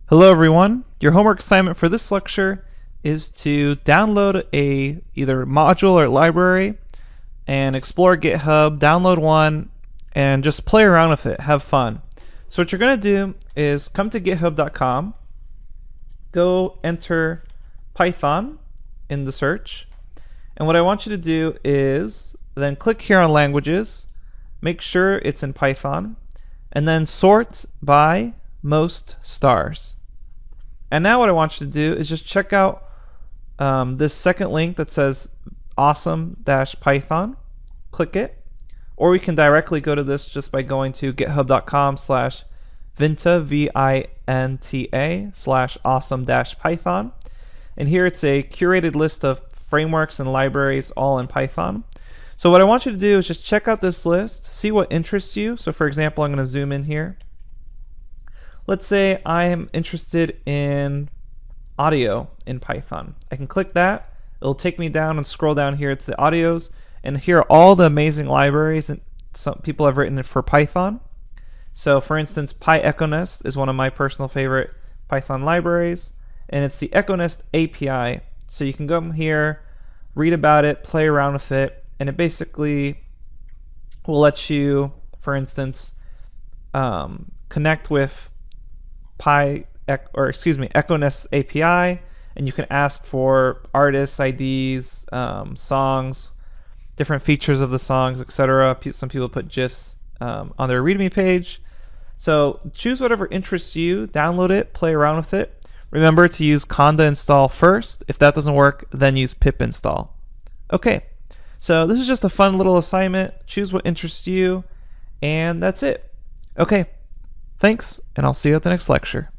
Hello everyone. Your homework assignment for this lecture is to download a either module or library and explore GitHub, download one, and just play around with it, have fun. So what you're going to do is come to github.com, go enter Python in the search, and what I want you to do is then click here on languages, make sure it's in Python, and then sort by most stars. And now what I want you to do is just check out this second link that says awesome-python. Click it. Or we can directly go to this just by going to github.com/vinta, VINTA/awesome-python. And here it's a curated list of frameworks and libraries all in Python. So what I want you to do is just check out this list, see what interests you. So for example, I'm going to zoom in here. Let's say I am interested in audio in Python. I can click that. It'll take me down and scroll down here to the audios, and here are all the amazing libraries that some people have written for Python. So for instance, PyEchoNest is one of my personal favorite Python libraries, and it's the EchoNest API. So you can go here, read about it, play around with it, and it basically will let you, for instance, connect with EchoNest API, and you can ask for artists, IDs, songs, different features of the songs, etc. Some people put GIFs on their README page. So choose whatever interests you, download it, play around with it. Remember to use conda install first. If that doesn't work, then use pip install. Okay, so this is just a fun little assignment. Choose what interests you, and that's it. Okay. Thanks, and I'll see you at the next lecture.